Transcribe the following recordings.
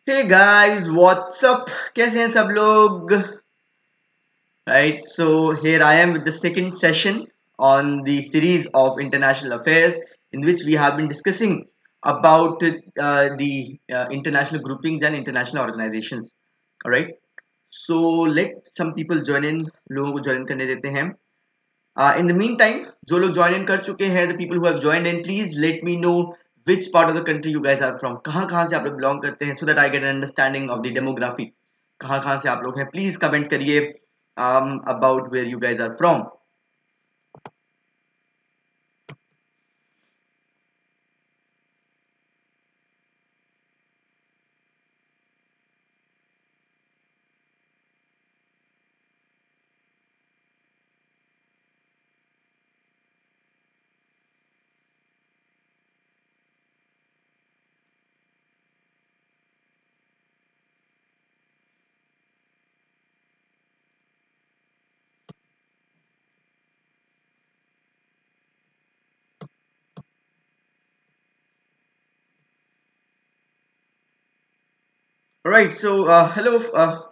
Hey guys, what's up? कैसे हैं सब लोग? Right, so here I am with the second session on the series of international affairs in which we have been discussing about the international groupings and international organizations. All right, so let some people join in. लोगों को join करने देते हैं. In the meantime, जो लोग join in कर चुके हैं, the people who have joined in, please let me know which part of the country you guys are from. कहाँ से आप लोग belong करते हैं, so that I get an understanding of the demography. कहाँ से आप लोग हैं, please comment करिए about where you guys are from. Alright, so hello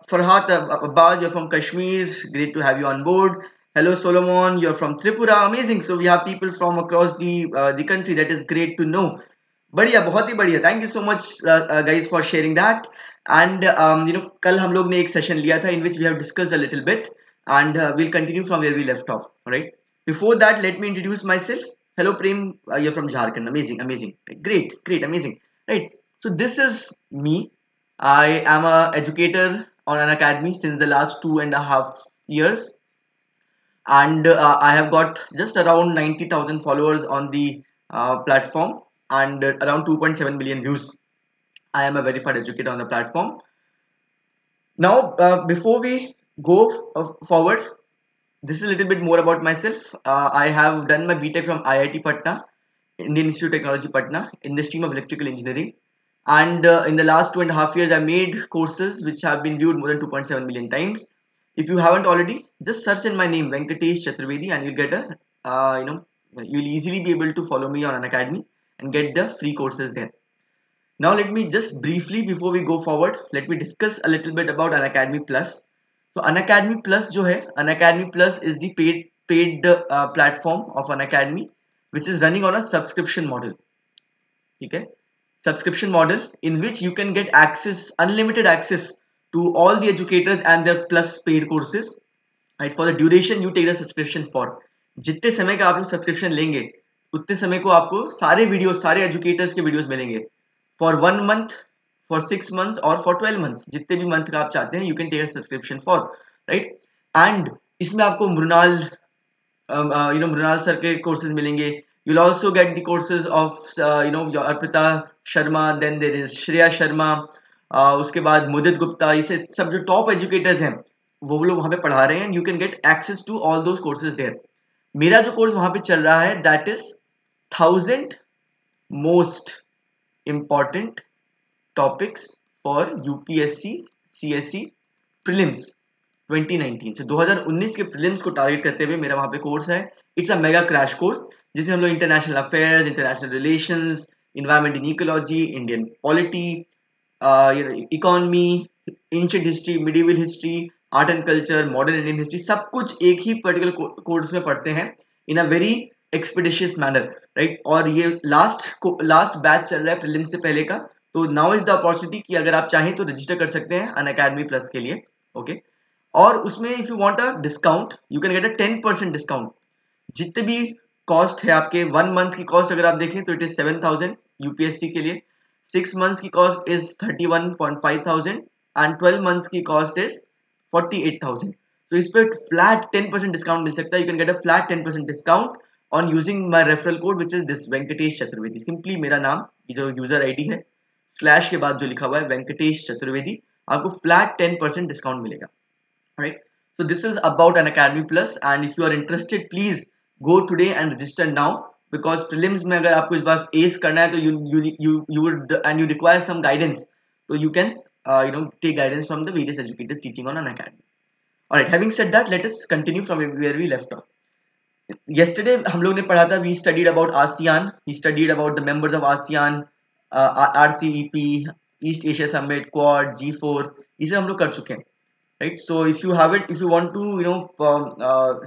Farhat Abbas, you're from Kashmir. Great to have you on board. Hello Solomon, you're from Tripura. Amazing. So we have people from across the country. That is great to know. बढ़िया बहुत ही बढ़िया. Thank you so much guys for sharing that. And कल हम लोग ने एक session लिया था in which we have discussed a little bit and we'll continue from where we left off. Alright. Before that, let me introduce myself. Hello Prem, you're from Jharkhand. Amazing. Great, amazing. Right. So this is me. I am a educator on Unacademy since the last 2.5 years, and I have got just around 90,000 followers on the platform and around 2.7 million views. I am a verified educator on the platform. Now, before we go forward, this is a little bit more about myself. I have done my BTech from IIT Patna, Indian Institute of Technology Patna, in the stream of electrical engineering. And in the last 2.5 years, I made courses which have been viewed more than 2.7 million times. If you haven't already, just search in my name, Venkatesh Chaturvedi, and you'll get you'll easily be able to follow me on Unacademy and get the free courses there. Now, let me just briefly, before we go forward, let me discuss a little bit about Unacademy Plus. So Unacademy Plus जो है, Unacademy Plus is the paid platform of Unacademy, which is running on a subscription model. ठीक है? Subscription model in which you can get access, unlimited access to all the educators and their plus paid courses, right? For the duration you take the subscription for. जितने समय का आप लोग subscription लेंगे उतने समय को आपको सारे वीडियोस, सारे एजुकेटर्स के वीडियोस मिलेंगे फॉर 1 month, फॉर 6 months और फॉर 12 months. जितने भी मंथ का आप चाहते हैं you can take a subscription for, right. And इसमें आपको मृणाल सर के कोर्सेज मिलेंगे. You'll also get the courses of your Arpita Sharma, then there is Shreya Sharma, उसके बाद मुदित गुप्ता. इसे सब जो टॉप एजुकेटर्स हैं वो लोग वहाँ पे पढ़ा रहे हैं. You can get access to all those courses there. मेरा जो कोर्स वहाँ पे चल रहा है that is 1000 most important topics for UPSC CSE prelims 2019. So 2019 के प्रीलिम्स को टारगेट करते हुए मेरा वहाँ पे कोर्स है. It's a mega crash course जिसमें हम लोग international affairs, international relations, environment in ecology, Indian polity, economy, ancient history, medieval history, art and culture, modern Indian history, सब कुछ एक ही पर्टिकुलर कोर्स में पढ़ते हैं इन a very expeditious manner, right. और ये लास्ट बैच चल रहा है प्रीलिम से पहले का. तो नाउ इज द अपॉर्चुनिटी कि अगर आप चाहें तो रजिस्टर कर सकते हैं अनअकैडमी प्लस के लिए. ओके. और उसमें if you want a discount you can get a 10% discount. जितने भी कॉस्ट है आपके 1 month की कॉस्ट अगर आप देखें तो इट इज 7,000 यूपीएससी के लिए. 6 months की कॉस्ट इज 31,500 एंड 12 months की कॉस्ट इज 48,000. तो इस पर फ्लैट 10% डिस्काउंट मिल सकता है. You can get a flat 10% discount on using my referral code which is this Venkatesh Chaturvedi. Simply मेरा नाम, ये जो यूजर आईडी है, स्लैश के बाद जो लिखा हुआ है वेंकटेश चतुर्वेदी, आपको फ्लैट 10% डिस्काउंट मिलेगा. Right. So this is about Unacademy Plus, and if you are interested, please go today and register now, because prelims में अगर आपको इस बार ace करना है तो you would and you require some guidance, so you can take guidance from the various educators teaching on Unacademy. Alright, having said that, let us continue from where we left off. Yesterday हम लोग ने पढ़ा था, we studied about ASEAN, we studied about the members of ASEAN, RCEP, east Asia summit, quad, G4, इसे हम लोग कर चुके हैं, right? So if you have it, if you want to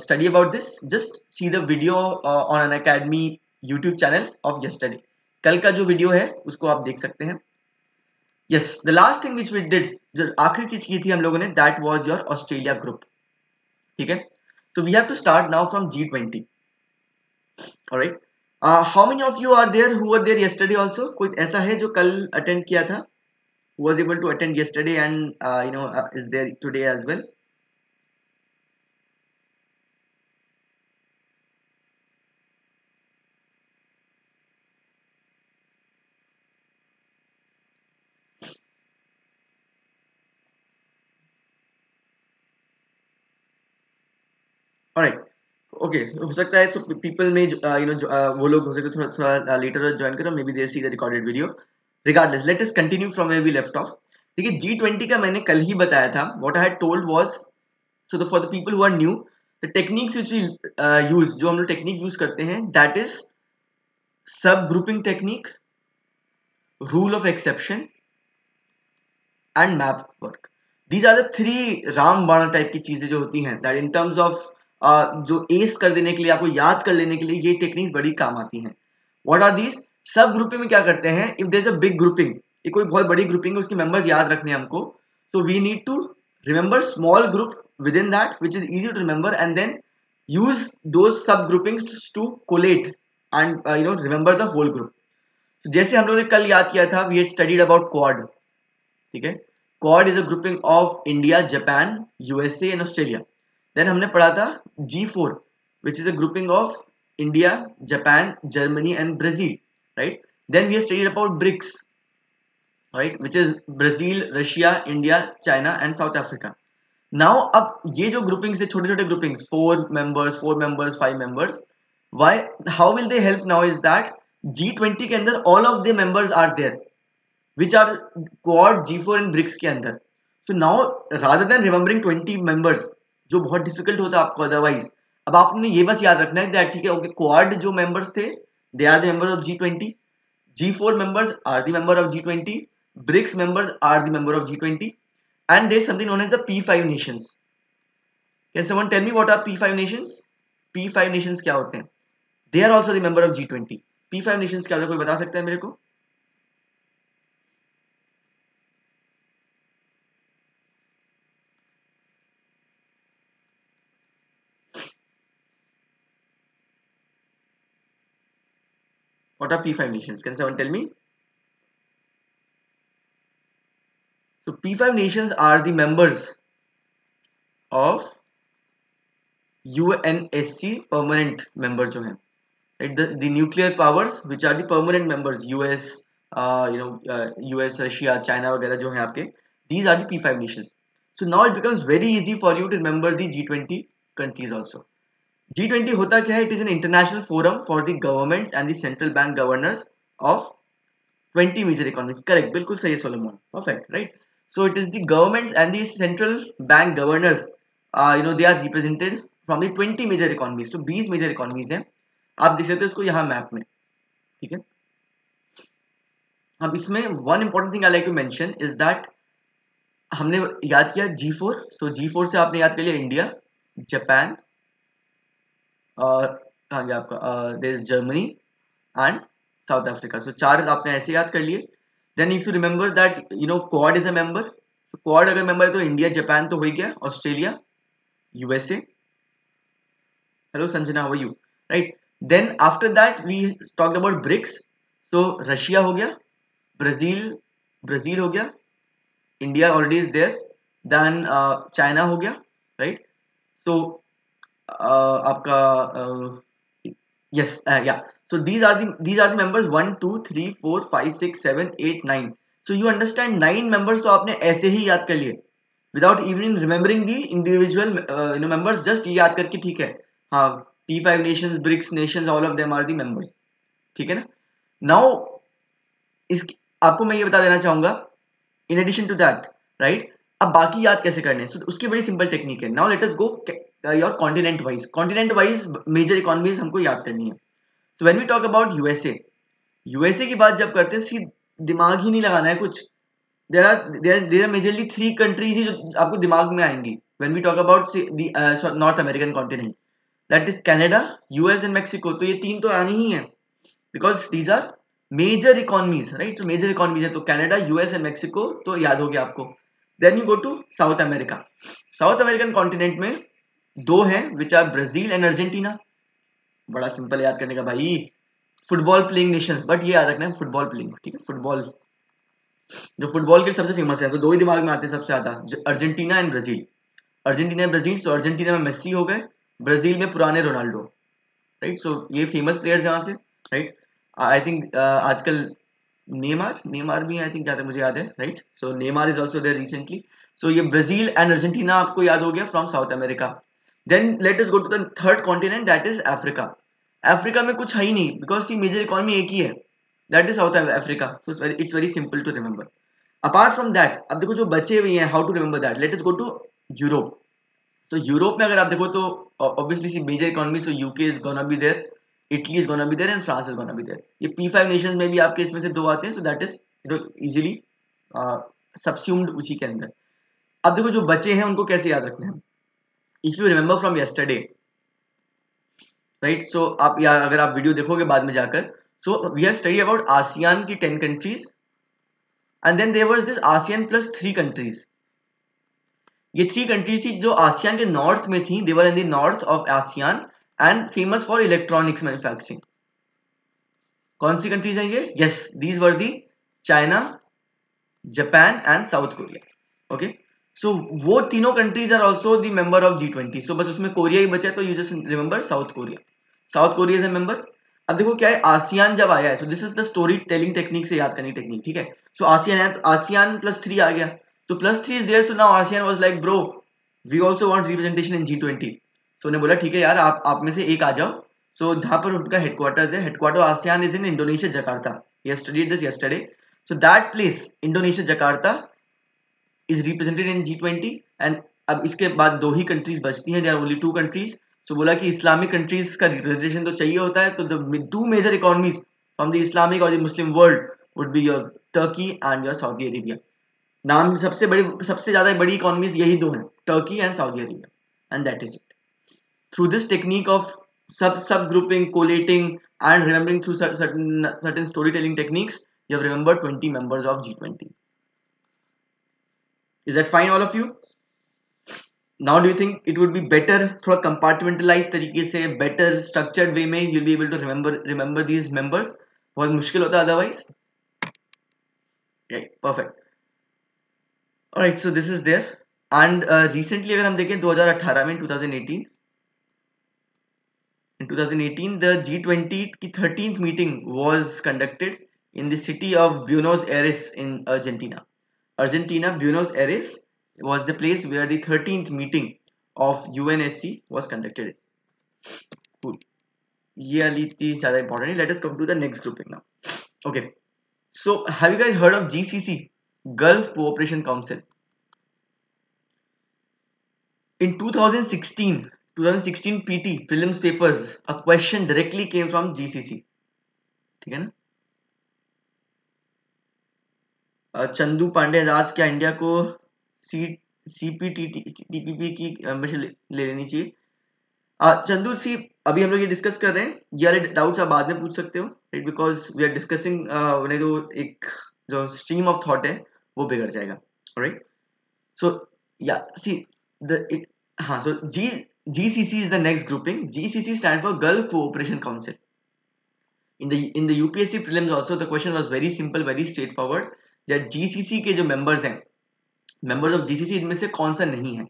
study about this, just see the video on Unacademy YouTube channel of yesterday. कल का जो video है उसको आप देख सकते हैं. Yes, the last thing which we did, जो आखिरी चीज की थी हम लोगों ने, that was your Australia group. ठीक है. So we have to start now from G20. Alright. How many of you are there who were there yesterday also? कोई ऐसा है जो कल attend किया था? Who was able to attend yesterday and is there today as well? Alright. Okay, हो सकता है सो पीपल में वो लोग हो सकते थोड़ा थोड़ा लेटर ज्वाइन करो, maybe they see the recorded video. Regardless, let us continue from where we left off. देखिए, G20 का मैंने कल ही बताया था. What I had told was, so for the people who are new, the techniques which we use, जो हम लोग टेक्निक यूज करते हैं, that is sub grouping technique, rule of exception and map work. These are the three रामबाण type की चीजें जो होती हैं, दैट इन टर्म्स ऑफ जो एस कर देने के लिए, आपको याद कर लेने के लिए ये टेक्निक्स बड़ी काम आती हैं. What are these? Sub grouping में क्या करते हैं, if there is a big grouping, ये कोई बहुत बड़ी ग्रुपिंग है, उसके मेंबर्स याद रखने हैं हमको, so we need to remember small group within that which is easy to remember, and then use those sub groupings to collate and remember the whole group. So, जैसे हम लोगों ने कल याद किया था, we had studied about quad. ठीक है. Quad is a grouping of India, Japan, USA and Australia. Then हमने पढ़ा था G4, which is a grouping of India, Japan, Germany and Brazil, right? Then we have studied about BRICS, right, which is Brazil, Russia, India, China and South Africa. Now अब ये जो groupings थे, छोटे छोटे groupings, 4 members, 5 members, why, how will they help now is that G20 के अंदर all of the members are there which are quad, G4 and BRICS के अंदर. So now rather than remembering 20 members, जो बहुत difficult होता है आपको otherwise, अब आपने ये बस याद रखना है दैट, ठीक है, ओके, क्वाड जो मेंबर्स थे, they are the members of G20, G4 members are the member of G20, BRICS members are the member of G20, and there is something known as the P5 nations. Can someone tell me what are P5 nations? P5 nations क्या होते हैं? They are also the member of G20. P5 nations क्या होता है, कोई बता सकता है मेरे को? What are P5 nations? Can someone tell me? So P5 nations are the members of UNSC permanent member जो हैं, right? The nuclear powers which are the permanent members, US, US, Russia, China वगैरह जो हैं आपके, these are the P5 nations. So now it becomes very easy for you to remember the G20 countries also. G20 होता क्या है? It is an international forum for the governments and the central bank governors of 20 major economies. Correct, बिल्कुल सही है Solomon. Perfect, right? So it is the governments and the central bank governors, they are represented from the 20 major economies. So 20 major economies हैं. आप देख सकते हो इसको यहाँ मैप में. ठीक है. अब इसमें one important thing I like to mention is that हमने याद किया G4. So G4 से आपने याद कर लिया इंडिया, जापान, कहाँ गया आपका, there is Germany and South Africa. So 4 आपने ऐसे याद कर लिए. Then if you remember that Quad is a member, Quad अगर मेंबर है तो इंडिया, जापान तो हो ही गया, Australia, USA. Hello Sanjana, how are you? Right. Then after that we talked about BRICS. तो रशिया हो गया, ब्राजील हो गया, India already is there, then China हो गया, राइट. सो आपका yes, yeah, so these are the members 1 2 3 4 5 6 7 8 9. So you understand 9 members तो आपने ऐसे ही याद कर लिए without even remembering the individual members, just ये याद करके, ठीक है, हाँ, P5 nations, BRICS nations, all of them are the members. ठीक है ना. now इस आपको मैं ये बता देना चाहूंगा in addition to that, right, अब बाकी याद कैसे करने हैं. so उसकी बड़ी सिंपल टेक्निक है. now let us go your continent wise major economies हमको याद करनी है. so when we talk about USA की बात जब करते हैं, दिमाग ही नहीं लगाना है कुछ, there are majorly 3 countries ही जो आपको दिमाग में आएंगी when we talk about say the North American continent, that is Canada, US and Mexico. तो ये 3 तो आनी ही है because these are major economies, right? So major economies है तो Canada, US and Mexico तो याद हो गया आपको. Then you go to South America. South American continent में 2 हैं which are Brazil and Argentina. बड़ा सिंपल याद करने का भाई, फुटबॉल प्लेइंग नेशंस, बट ये याद रखना है फुटबॉल प्लेइंग, ठीक है, फुटबॉल जो फुटबॉल के सबसे फेमस है तो 2 ही दिमाग में आते हैं सबसे ज्यादा, Argentina and Brazil. Argentina Brazil, so Argentina में मेस्सी हो गए, ब्राजील में पुराने रोनाल्डो, राइट. सो ये फेमस प्लेयर्स यहाँ से, राइट. आई थिंक आजकल नेमार भी आई थिंक, जहाँ तक मुझे याद है, right. So Neymar is also there recently. So ये ब्राजील एंड अर्जेंटीना आपको याद हो गया from South America. Then let us go to the third continent, that is Africa. Africa में कुछ है ही नहीं बिकॉज सी मेजर इकोनॉमी एक ही है, that is South Africa. So it's very simple to remember. Apart from that, अब देखो जो बचे हुए हैं, how to remember that. Let us go to Europe. तो यूरोप में अगर आप देखो तो obviously see major economy, so UK is gonna be there, Italy is gonna be there and France is gonna be there. ये P5 Nations में भी आपके इसमें से 2 आते हैं, सो दैट इज इजीली सबस्यूम्ड उसी के अंदर. अब देखो जो बचे हैं उनको कैसे याद रखना है. If you remember from yesterday, right, so आप या अगर आप वीडियो देखोगे बाद में जाकर, so we have study about ASEAN की 10 countries and then there was this ASEAN plus 3 countries. ये 3 कंट्रीज थी जो आसियान के नॉर्थ में थी, they were in the north of ASEAN and famous for electronics manufacturing. कौन सी कंट्रीज हैं ये? Yes, these were the China, Japan and South Korea. Okay, so वो तीनों countries are also the member of G20. So बस उसमें Korea ही बचा है, तो you just remember South Korea. South Korea is a member. अब देखो क्या है, आसियान जब आया है, so this is the story telling technique से याद करने की टेक्निक, ठीक है. सो आसियान है तो आसियान प्लस 3 आ गया, तो plus 3 is there. So now ASEAN was like bro, we also want representation in G20. सो उन्हें बोला ठीक है यार, आप में से एक आ जाओ. सो जहां पर उनका हेडक्वार्टर्स है, headquarter ASEAN is in Indonesia, Jakarta. We studied this yesterday. So that place Indonesia Jakarta is represented in G20. And अब इसके बाद 2 ही कंट्रीज बचती हैं, there are only 2 countries. So बोला कि इस्लामिक कंट्रीज का रिप्रेजेंटेशन तो चाहिए होता है, तो the 2 major economies from the Islamic और the Muslim world would be your Turkey and your Saudi Arabia. नाम सबसे ज्यादा बड़ी इकोनॉमीज यही 2 हैं, Turkey and Saudi Arabia, and that is it. Through this technique of sub grouping, collating and remembering through certain storytelling techniques, you have remembered 20 members of G20. Is that fine, all of you? Now do you think it would be better थोड़ा compartmentalized तरीके से, better structured way में you'll be able to remember these members? बहुत मुश्किल होता otherwise. Right, perfect. Alright, so this is there. And recently अगर हम देखें 2018 में, 2018, in 2018 the G20 की 13th meeting was conducted in the city of Buenos Aires in Argentina, Buenos Aires was the place where the 13th meeting of UNSC was conducted. Cool. ये वाली इतनी ज़्यादा important है. Let us come to the next grouping now. Okay. So have you guys heard of GCC, Gulf Cooperation Council? In 2016 PT prelims papers, a question directly came from GCC. ठीक है ना? चंदू पांडे आज क्या इंडिया को CPTPP की membership ले लेनी चाहिए? चंदू सी, अभी हम लोग ये डिस्कस कर रहे हैं, ये वाले डाउट्स आप बाद में पूछ सकते हो, right, because we are discussing, नहीं तो एक जो स्ट्रीम ऑफ थॉट है वो बिगड़ जाएगा. राइट, सो या सी द हाँ, सो GCC is the next grouping. GCC stands for Gulf Cooperation Council. In the UPSC prelims also the question was very simple, very straightforward, that GCC के जो members हैं, members of GCC, इनमें से कौन सा नहीं है.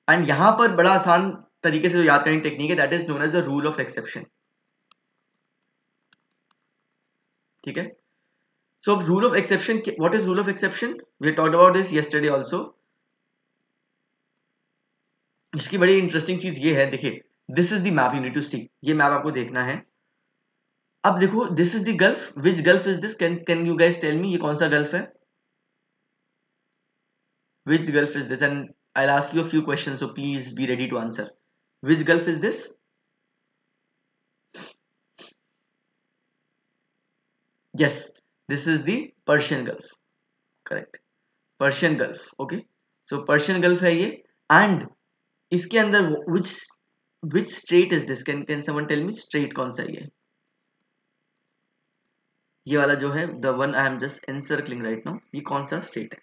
एंड यहाँ पर बड़ा आसान तरीके से जो याद करने की टेक्निक है, that is known as the rule of exception. ठीक है, so rule of exception, what is rule of exception? We talked about this yesterday also. इसकी बड़ी इंटरेस्टिंग चीज ये है, देखिए, this is the map, you need to see. ये map आपको देखना है. अब देखो, this is the gulf. Which gulf is this? Can you guys tell me, ये कौन सा गल्फ है? विच gulf is this? And I'll ask you a few questions, so please be ready to answer. Which gulf is this? Yes, this is the Persian Gulf. Correct. Persian gulf, okay, so Persian gulf है ये. एंड इसके अंदर which strait is this, can someone tell me strait कौन सा है ये वाला जो है, the one I am just encircling right now, ये कौन सा स्टेट है?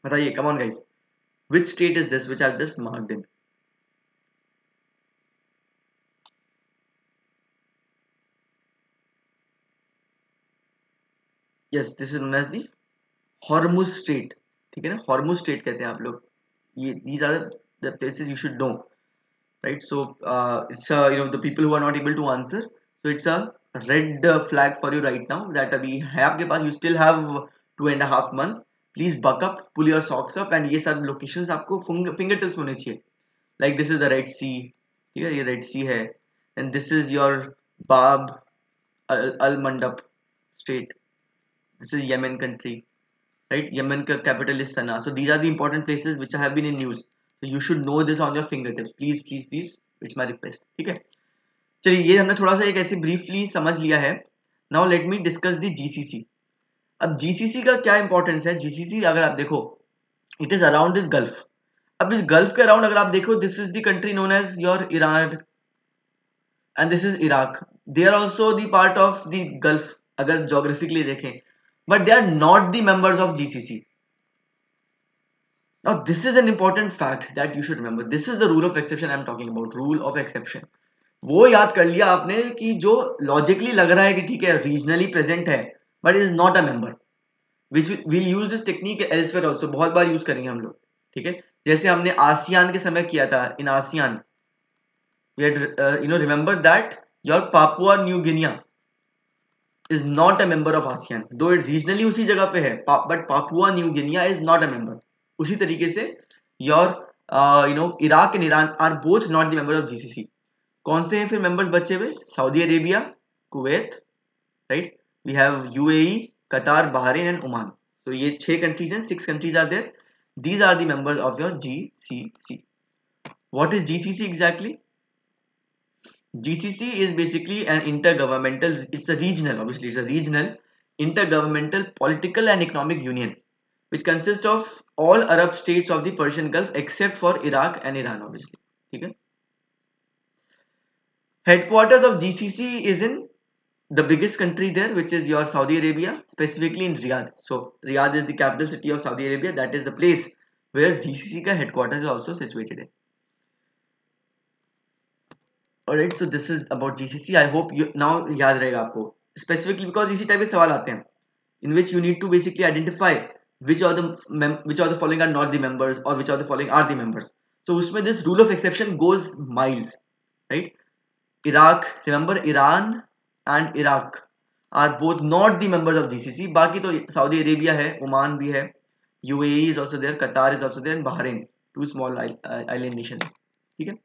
बताइए, come on guys, which state is this which I've just marked in? Yes, this is known as the Hormuz Strait. ठीक है ना, Hormuz Strait कहते हैं आप लोग. ये these are the places you should know, right? So it's the people who are not able to answer, so it's a red flag for you right now that अभी है आपके पास. You still have 2.5 months. Please buck up, pull your socks up, and ये सब locations आपको finger tips होने चाहिए. Like this is the Red Sea, ठीक है, ये Red Sea है, and this is your Bab al Mandab state. This is Yemen country, right? Yemen capital is Sana'a. So these are the important places which have been in news. So you should know this on your fingertips. Please, please, please. It's my request. ठीक है. चलिए, ये हमने थोड़ा सा एक ऐसे briefly समझ लिया है. Now let me discuss the GCC. अब GCC का क्या इंपॉर्टेंस है? GCC अगर आप देखो, it is around this Gulf. अब इस गल्फ के अराउंड अगर आप देखो, this is the country known as your Iran and this is Iraq. They are also the part of the gulf अगर जोग्राफिकली देखें, but they are not the members of GCC. Now this is an important fact that you should remember. This is the rule of exception I am talking about. Rule of exception. वो याद कर लिया आपने कि जो logically लग रहा है कि ठीक है रीजनली प्रेजेंट है but is not a member, which will use this technique elsewhere also. बहुत बार यूज करेंगे हम लोग, ठीक है. जैसे हमने आसियान के समय किया था. इन ASEAN we had remember that your Papua New Guinea is not a member of ASEAN, though it regionally उसी जगह पे है, but Papua New Guinea is not a member. उसी तरीके से your Iraq and Iran are both not the member of GCC. कौन से हैं फिर members बचे हुए? Saudi Arabia, Kuwait, right? We have UAE, Qatar, Bahrain and Oman. So ये 6 countries हैं, 6 countries are there. These are the members of your GCC. What is GCC exactly? GCC is basically an intergovernmental, it's a regional, obviously it's a regional intergovernmental political and economic union which consists of all Arab states of the Persian Gulf except for Iraq and Iran, obviously. Okay? Headquarters of GCC is in the biggest country there, which is your Saudi Arabia, specifically in Riyadh. So Riyadh is the capital city of Saudi Arabia. That is the place where GCC ka headquarters is also situated in. Alright, so this is about GCC. I hope you now याद रहेगा आपको, specifically because इसी type के सवाल आते हैं in which you need to basically identify which of the following are not the members or which of the following are the members. So उसमें this rule of exception goes miles, right? Iraq, remember Iran and Iraq are both not the members of GCC. बाकी तो Saudi Arabia है, Oman भी है, UAE is also there, Qatar is also there and Bahrain, two small island nations. ठीक है.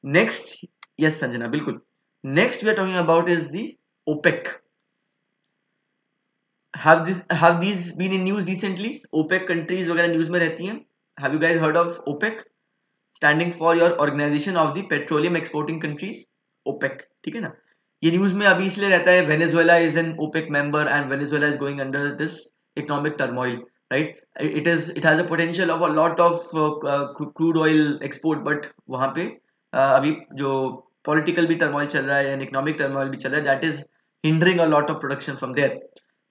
Next, yes Sanjana, बिल्कुल. Next we are talking about is the OPEC. Have these been in news recently? OPEC countries वगैरह news में रहती हैं. Have you guys heard of OPEC? Standing for your Organization of the Petroleum Exporting Countries. OPEC, ठीक है ना. ये news में अभी इसलिए रहता है, Venezuela is an OPEC member and Venezuela is going under this economic turmoil, right? It has a potential of a lot of crude oil export, but वहाँ पे अभी जो political भी turmoil चल रहा है and economic turmoil भी चल रहा है, that is hindering a lot of production from there.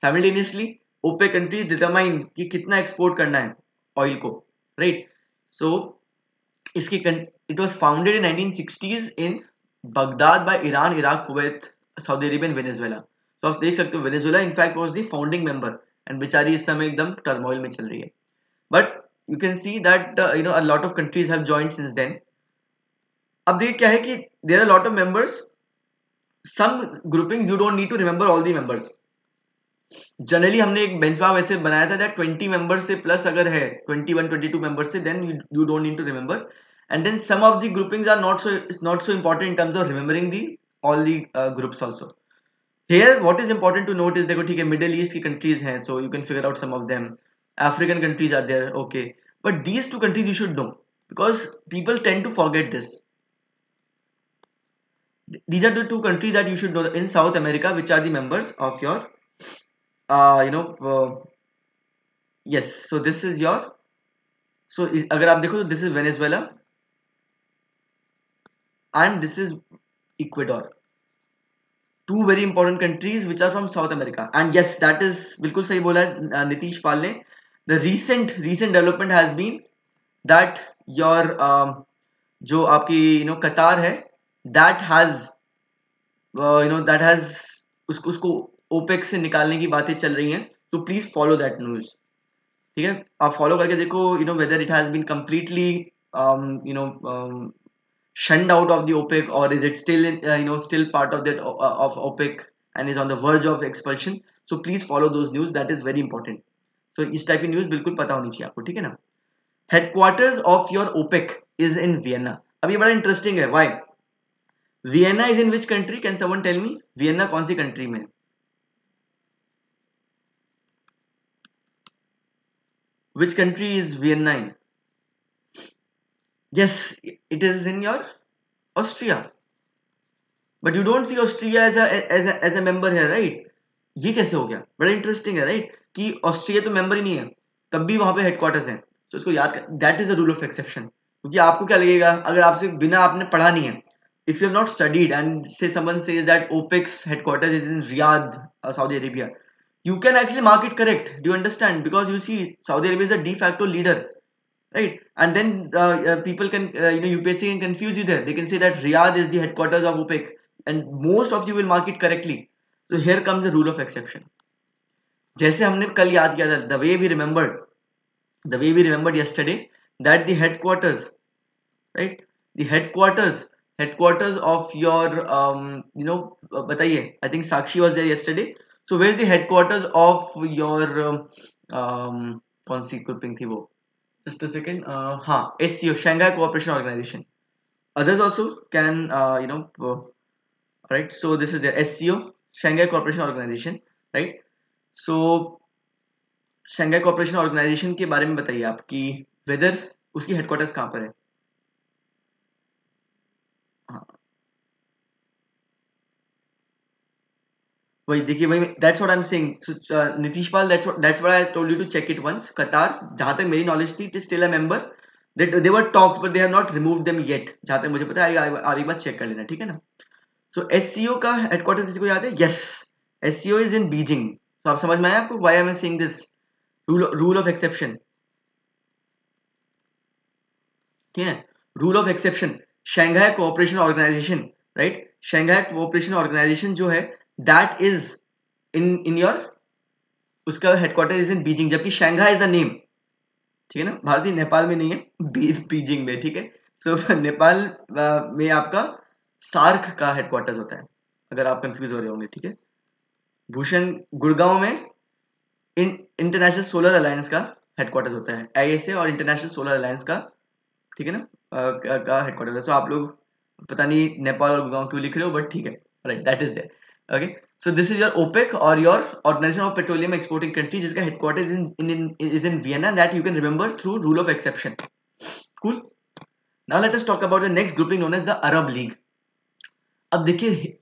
Simultaneously, OPEC countries determine कि कितना export करना है oil को, right? So इसकी it was founded in 1960s in Baghdad by Iran, Iraq, Kuwait, Saudi Arabia and Venezuela. So आप देख सकते हो Venezuela in fact was the founding member and बेचारी इस समय एकदम turmoil में चल रही है. But you can see that a lot of countries have joined since then. अब देखिए क्या है कि there are a lot of members. Some groupings you don't need to remember all the members. Generally हमने एक बेंचमार्क वैसे बनाया था दैट 20 मेंबर से प्लस अगर है 21 22 मेंबर से then you don't need to remember and then some of the groupings are not so important in terms of remembering the all the groups also. Here what is important to note is, देखो ठीक है middle east की countries हैं so you can figure out some of them. African countries are there, okay, but these two countries you should know because people tend to forget this. These are the two countries that you should know in South America, which are the members of your you know yes. So this is your, so अगर आप देखो तो this is Venezuela and this is Ecuador, two very important countries which are from South America. And yes, that is बिल्कुल सही बोला है नीतीश पाल ने. The recent development has been that your जो आपकी कतार है, that has that has उसको ओपेक से निकालने की बातें चल रही हैं. तो प्लीज फॉलो दैट न्यूज. ठीक है, आप फॉलो करके देखो whether it has been completely shunned out of the OPEC, or is it still still part of that of OPEC and is on the verge of expulsion. So please follow those news, that is very important. So इस type की news बिल्कुल पता होनी चाहिए आपको, ठीक है ना. Headquarters of your OPEC is in Vienna. अब ये बड़ा इंटरेस्टिंग है. Why Vienna is in which country? Can someone tell me Vienna कौन सी कंट्री में? Which country is Vienna in? Yes, it is in your Austria. But you don't see Austria as a member here, right? ये कैसे हो गया? बड़ा interesting है, right? कि ऑस्ट्रिया तो मेंबर ही नहीं है, तब भी वहां पे हेडक्वार्टर्स हैं. तो इसको याद कर, that is the rule of exception. क्योंकि आपको क्या लगेगा अगर आपसे बिना आपने पढ़ा नहीं है, if you have not studied and say someone says that OPEC's headquarters is in Riyadh, Saudi Arabia, you can actually mark it correct. Do you understand? Because you see Saudi Arabia is a de facto leader, right? And then people can UPSC can confuse you there. They can say that Riyadh is the headquarters of OPEC, and most of you will mark it correctly. So here comes the rule of exception. जैसे हमने कल याद किया था, the way we remembered yesterday that the headquarters, right? The headquarters of your बताइए. I think Sakshi was there yesterday. So where is the headquarters of your कौन सी grouping थी वो? Just a second. हाँ, SCO, Shanghai Cooperation Organization. Others also can right. So this is the SCO, Shanghai Cooperation Organization, right? So Shanghai Cooperation Organization के बारे में बताइए आप कि वेदर उसकी हेडक्वार्टर्स कहाँ पर है. वही देखिए, वही that's what I am saying. Nitish Pal, that's what I told you to check it once. Qatar, जहां तक मेरी नॉलेज थी, it is still a member. They were talks but they have not removed them yet, जहां तक मुझे पता है. आप एक बार चेक कर लेना, ठीक है ना. सो एससीओ का हेडक्वार्टर्स किसी को याद है? Yes, SCO is in Beijing. तो आप समझ में आया आपको why I am saying this rule of exception. ठीक है, rule of exception. Shanghai cooperation organization, right? Shanghai cooperation organization जो है, दैट इज इन योर, उसका हेडक्वार्टर इज इन बीजिंग, जबकि शंघाई इज द नेम. ठीक है ना, भारतीय नेपाल में नहीं है, बीजिंग में. ठीक है, सो नेपाल में आपका सार्क का हेडक्वार्टर्स होता है, अगर आप कंफ्यूज हो रहे होंगे. ठीक है, भूषण गुड़गांव में इंटरनेशनल सोलर अलायंस का हेडक्वार्टर्स होता है, आईएसए और इंटरनेशनल सोलर अलायंस का. ठीक है ना, का हेडक्वार्टर्स है. सो आप लोग पता नहीं नेपाल और गुड़गांव क्यों लिख रहे हो, बट ठीक है, right, that is there. Okay, so this is your OPEC or your Organization of Petroleum Exporting Countries, जिसका headquarters is in Vienna, that you can remember through rule of exception. Cool. Now let us talk about the next grouping known as the Arab League. अब देखिए,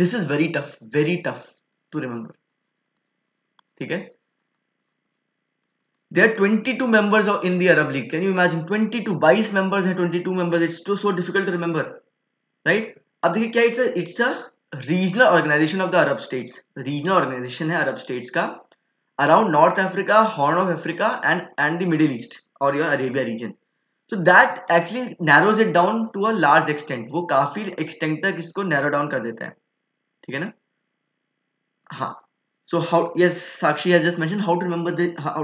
this is very tough to remember. ठीक है, there are 22 members in the Arab League. Can you imagine 22? 22 members हैं, 22 members. It's so difficult to remember, right? अब देखिए क्या, it's a regional organisation of the Arab states. Regional organisation है Arab states का around North Africa, Horn of Africa and the Middle East और your Arabia region. So that actually narrows it down to a large extent. वो काफी extent तक इसको narrow down कर देता है. ठीक है ना. हाँ, so how, yes, Sakshi has just mention how to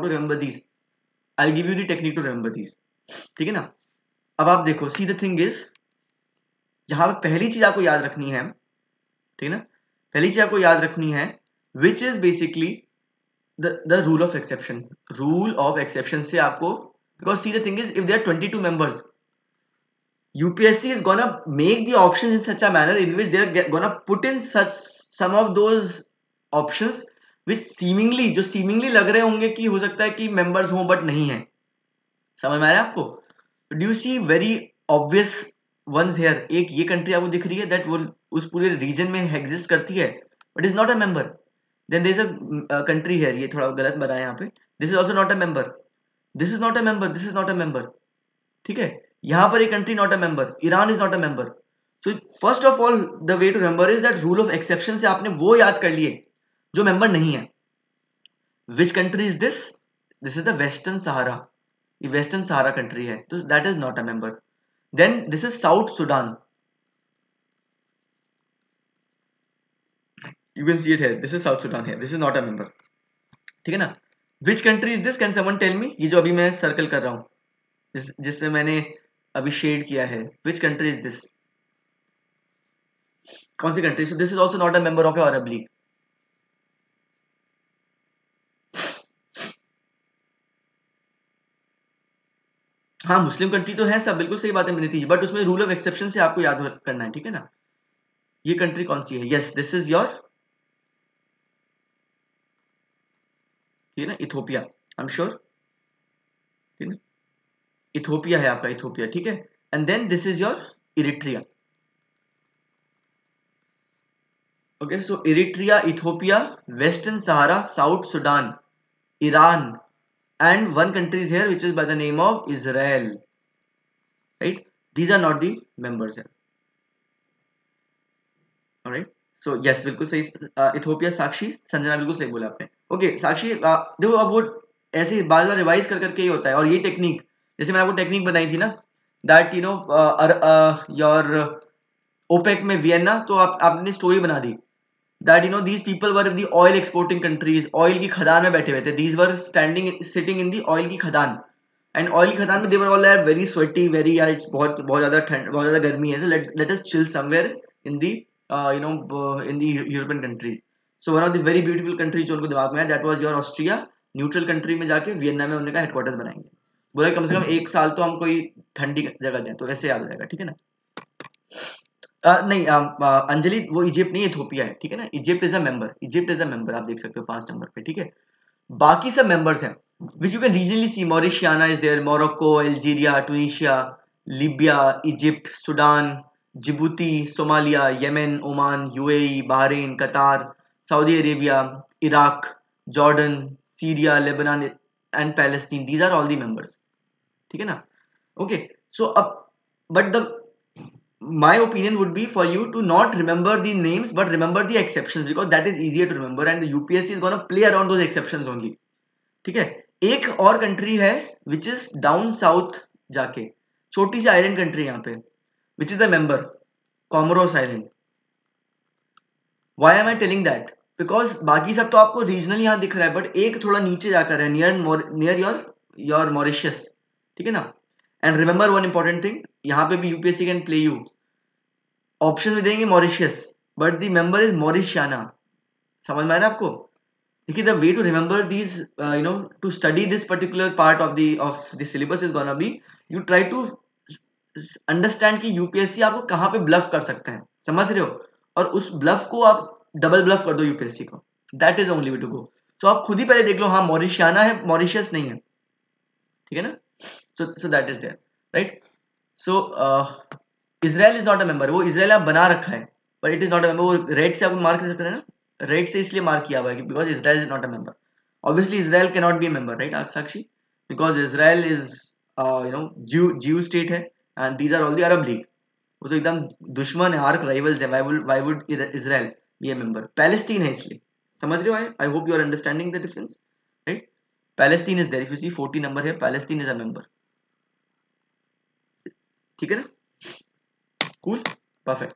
remember these. I give you the technique to remember these. ठीक है ना. अब आप देखो, सी द थिंग इज, जहां पे पहली चीज आपको याद रखनी है, ठीक है ना, पहली चीज आपको याद रखनी है, which is basically the rule of exception. Rule of exception से आपको, because see the thing is, if there are 22 members, UPSC is gonna make the options in such a manner in which they are gonna put in such some of those options which seemingly, जो seemingly लग रहे होंगे कि हो सकता है कि members हों बट नहीं है. समझ में आ रहा है आपको? Do you see very obvious ones here, एक ये कंट्री आपको दिख रही है दैट वो उस पूरे रीजन में एग्जिस्ट करती है but is not a member. Then there is a country here, ये थोड़ा गलत बना है यहाँ पे, this is also not a member, this is not a member, this is not a member. ठीक है, यहाँ पर एक country not a member, Iran is not a member. So first of all the way to remember is that rule of exception से आपने वो याद कर लिए जो मेंबर नहीं है. Which country is this? This is the Western Sahara. ये वेस्टर्न सहारा कंट्री है, तो that is not a member. Then this is South Sudan. You can see it here. This is South Sudan here. This is not a member. ठीक है ना? Which country is this? Can someone tell me? ये जो अभी मैं circle कर रहा हूँ, जिसमें मैंने अभी शेड किया है. Which country is this? कौन सी country? So this is also not a member of a Arab League. हाँ, मुस्लिम कंट्री तो है सब, बिल्कुल सही बात है नितीश, बट उसमें रूल ऑफ एक्सेप्शन से आपको याद करना है. ठीक है ना? ये कंट्री कौन सी है? यस, दिस इज योर, ठीक है ना, इथोपिया. I am sure. ठीक है ना, इथोपिया है आपका, इथोपिया. ठीक है. And then this is your Eritrea. Okay, so Eritrea, Ethiopia, Western Sahara, South Sudan, Iran, and one country is here which is by the name of Israel. Right? These are not the members here. Alright. So yes, बिल्कुल सही. Ethiopia, साक्षी, संजना बिल्कुल सही बोला आपने. Okay साक्षी, देखो अब वो ऐसे ही बार बार रिवाइज कर करके ही होता है. और ये टेक्निक, जैसे मैंने आपको टेक्निक बनाई थी ना, that you know your OPEC में वियना, तो आपने स्टोरी बना दी that you know these people were the oil exporting countries, oil की खदान में बैठे हुए थे. These were sitting in the oil की खदान, and oil की खदान में they were all यार very sweaty, very यार it's बहुत बहुत ज़्यादा ठंड, बहुत ज़्यादा गर्मी है. So let us chill somewhere in the in the European countries. So one of the very beautiful countries जो उनको दिमाग में है, that was your Austria. Neutral country में जाके वियना में उन्होंने कहा हेडक्वार्टर्स बनाएंगे. बोला कम से कम एक साल तो हम कोई ठंडी जगह जाए, तो वैसे याद हो जाएगा. ठीक है ना? नहीं, अंजलि वो इजिप्ट नहीं, इथोपिया है. ठीक है ना? Egypt is a member, Egypt is a member, आप देख सकते हो 5 नंबर पे. ठीक है. बाकी सब मेंबर्स हैं which you can regionally see. Mauritania is there, Morocco, Algeria, Tunisia, Libya, Egypt, Sudan, Djibouti, Somalia, Yemen, Oman, UAE, Bahrain, Qatar, Saudi Arabia, Iraq, Jordan, Syria, Lebanon and Palestine. These are all the members. ठीक है ना? Okay. So अब but the my opinion would be for you to not remember the names but remember the exceptions, because that is easier to remember and the UPSC is gonna play around those exceptions only. ठीक है. एक और country है which is down south जाके, छोटी सी island country यहाँ पे, which is a member, Comoros island. Why am I telling that? Because बाकी सब तो आपको रीजनल यहाँ दिख रहा है, बट एक थोड़ा नीचे जाकर है, नियर योर मॉरिशियस. ठीक है ना? And remember one important thing, यहाँ पे भी UPSC can play you. Option में देंगे Mauritius, but the member is Mauritania. समझ में आ रहा है आपको? देखिए the way to remember these to study this particular part of the syllabus is gonna be, you try to understand कि यूपीएससी आपको कहाँ पे ब्लफ कर सकते हैं. समझ रहे हो? और उस ब्लफ को आप डबल ब्लफ कर दो यूपीएससी को. That is only way to go. So आप खुद ही पहले देख लो, हाँ मॉरिशियाना है, मॉरिशियस नहीं है. ठीक है ना? So that is there. Right. So Israel is not a member. वो इजराइल आप बना रखा है but it is not a member. वो रेड से आपको मार्क कर रहे हैं ना, रेड से इसलिए मार्क किया हुआ है because Israel is not a member. Obviously Israel can not be a member, right Sakshi? Because Israel is Jew state है and these are all the Arab League. वो तो एकदम दुश्मन है, आर्क राइवल्स है. Why would Israel be a member? Palestine है इसलिए. समझ रहे हो? I hope you are understanding the difference. Right. Palestine is there. If you see 40 number है, पैलेस्टीन इज अ मेंबर. ठीक है ना? Cool. Perfect.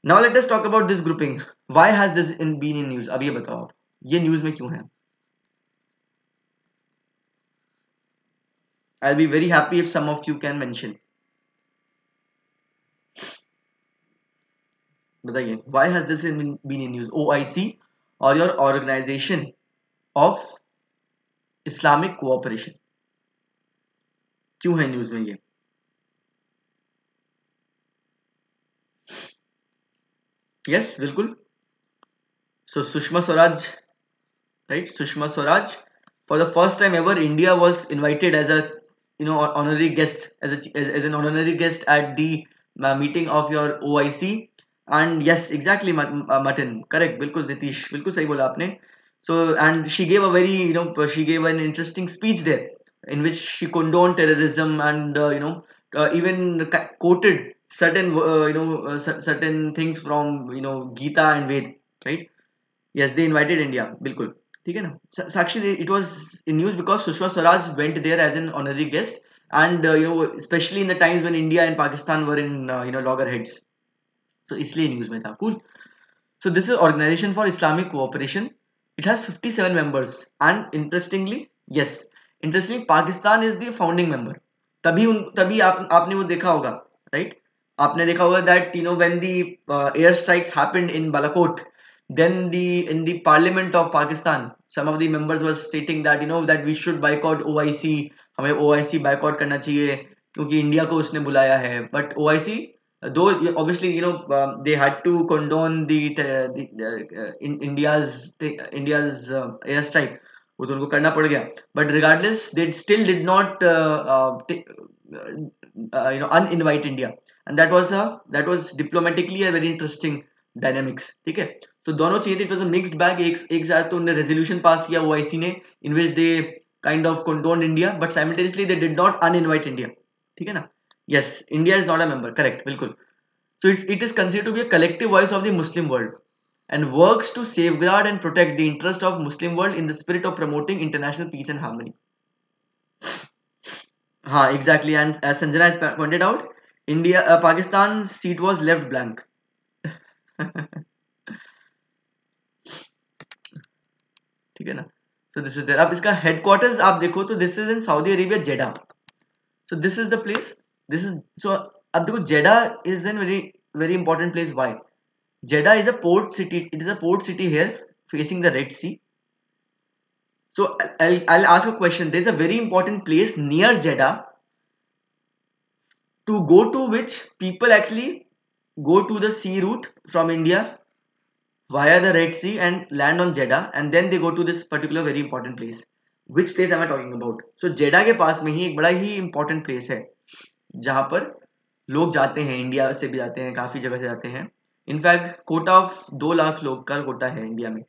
Now let us talk about this grouping. Why has this been in news? अब ये बताओ आप, ये news में क्यों है? I'll be very happy if some of you can mention. बताइए, why has this been in news? OIC or your Organization of Islamic Cooperation, क्यों है न्यूज में ये? यस, बिल्कुल. So Sushma Swaraj, right? Sushma Swaraj, for the first time ever India was invited as a honorary guest as an honorary guest at the meeting of your OIC. And yes, exactly, Martin, correct, बिल्कुल Nitish, बिल्कुल सही बोला आपने. So, and she gave a very, she gave an interesting speech there in which she condoned terrorism and even quoted certain certain things from Gita and Ved, right? Yes, they invited India, बिल्कुल. ठीक है ना. Actually, it was in news because Sushma Swaraj went there as an honorary guest, and especially in the times when India and Pakistan were in loggerheads. So इसलिए news में था. Cool. So this is Organization for Islamic Cooperation. It has 57 members, and interestingly, Pakistan is the founding member. तभी आपने वो देखा होगा, right? आपने देखा होगा that when the air strikes happened in Balakot, then in the Parliament of Pakistan, some of the members were stating that that we should boycott OIC. हमें OIC boycott करना चाहिए क्योंकि इंडिया को उसने बुलाया है. But OIC, though obviously they had to condone in India's airstrike, वो तो उनको करना पड़ गया. But regardless, they still did not uninvite India, and that was diplomatically a very interesting dynamics. ठीक है. तो दोनों चाहिए थे. It was a mixed bag. एक साथ तो उन्होंने resolution पास किया OIC ने, in which they kind of condoned India, but simultaneously they did not uninvite India. ठीक है ना. Yes, India is not a member. Correct, बिल्कुल. So it is considered to be a collective voice of the Muslim world and works to safeguard and protect the interest of Muslim world in the spirit of promoting international peace and harmony. हाँ, exactly. And as Sanjana has pointed out, Pakistan's seat was left blank. ठीक है ना. So this is there. अब इसका headquarters आप देखो तो this is in Saudi Arabia, Jeddah. So this is the place. अब देखो, Jeddah is a very very important place. Why? Jeddah is a port city. It is a port city here facing the Red Sea. So I'll ask a question. There's a very important place near Jeddah to go to which people actually go to the sea route from India via the Red Sea and land on Jeddah, and then they go to this particular very important place. Which place am I talking about? So Jeddah के पास में ही एक बड़ा ही important place है जहाँ पर लोग जाते हैं. इंडिया से भी जाते हैं, काफ़ी जगह से जाते हैं. इनफैक्ट कोटा ऑफ 2 लाख लोग का कोटा है इंडिया में.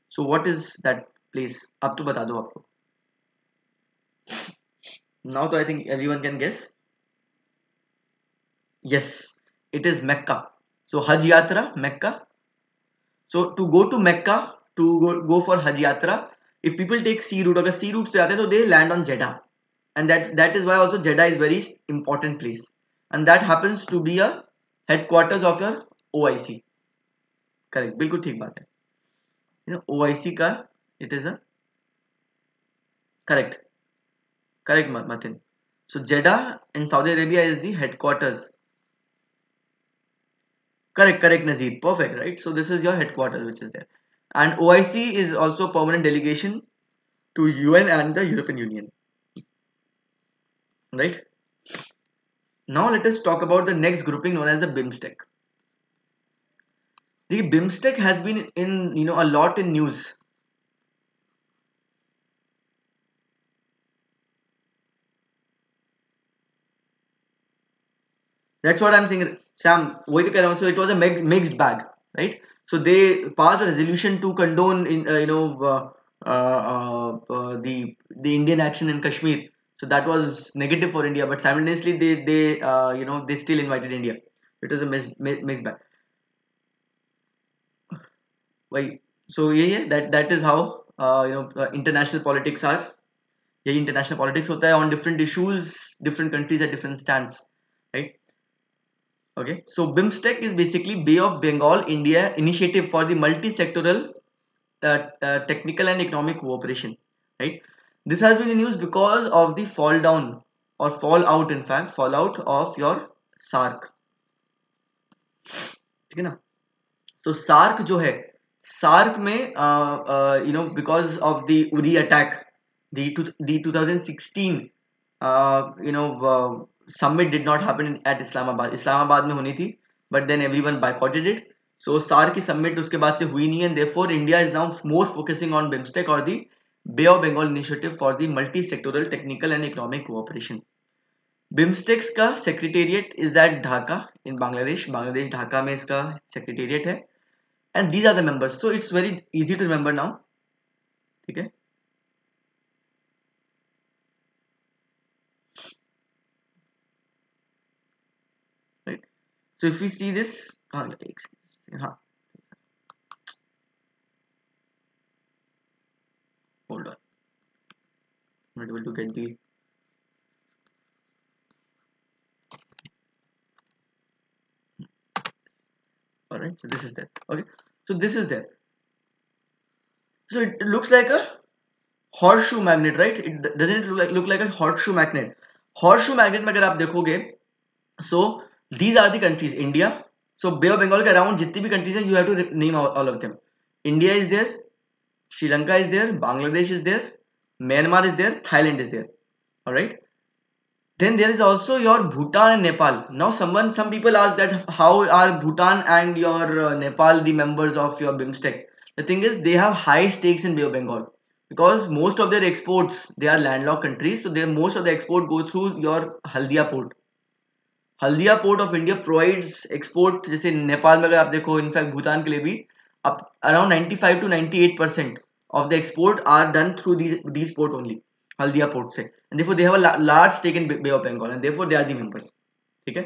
So what is that place? अब तो बता दो आपको. नाउ तो I think everyone can guess. Yes, it is Mecca. So Hajj यात्रा Mecca. So to go to Mecca, to go for Hajj यात्रा, if people take sea route, अगर sea route से आते हैं तो they land on Jeddah. And that is why also Jeddah is very important place, and that happens to be a headquarters of your OIC. Correct, बिल्कुल ठीक बात है. OIC का it is a correct Martin. So Jeddah in Saudi Arabia is the headquarters. Correct Nazir, perfect, right? So this is your headquarters which is there, and OIC is also permanent delegation to UN and the European Union, right? Now let us talk about the next grouping known as the BIMSTEC. The BIMSTEC has been in a lot in news. That's what I'm saying, Sam. So it was a mixed bag, right? So they passed a resolution to condone the Indian action in Kashmir. So that was negative for India, but simultaneously they still invited India. It was a mixed bag. Why? So yeah, that is how international politics are. Yeah, international politics होता है on different issues, different countries at different stands, right? Okay, so BIMSTEC is basically Bay of Bengal India initiative for the multi-sectoral technical and economic cooperation, right? This has been in news because of the fallout of your SARC. ठीक है ना. So SARC जो है, SARC में because of the Uri attack, the 2016 summit did not happen at Islamabad में होनी थी, but then everyone boycotted it. So SARC की summit उसके बाद से हुई नहीं, and therefore India is now more focusing on BIMSTEC or the Bay of Bengal initiative for the multi-sectoral technical and economic cooperation. BIMSTEC's का secretariat is at Dhaka in Bangladesh. Bangladesh Dhaka में इसका secretariat है. And these are the members. So it's very easy to remember now. ठीक है. Right. So if you see this, हाँ hold on, I'm not able to get the. All right, so this is there. Okay, so this is there. So it looks like a horseshoe magnet, right? It doesn't it look like a horseshoe magnet. Horseshoe magnet में अगर आप देखोगे, so these are the countries. India. So Bay of Bengal के around जितनी भी countries हैं, you have to name all of them. India is there, Sri Lanka is there, Bangladesh is there, Myanmar is there, Thailand is there. All right. Then there is also your Bhutan and Nepal. Now some people ask that how are Bhutan and your Nepal the members of your BIMSTEC? The thing is they have high stakes in Bay of Bengal because most of their exports, they are landlocked countries, so most of the export go through your Haldia port. Haldia port of India provides export. जैसे नेपाल में अगर आप देखो, in fact Bhutan के लिए भी अब around 95 to 98% of the export are done through these port only, Haldia port से. And therefore they have a large stake in Bay of Bengal and therefore they are the members. ठीक है.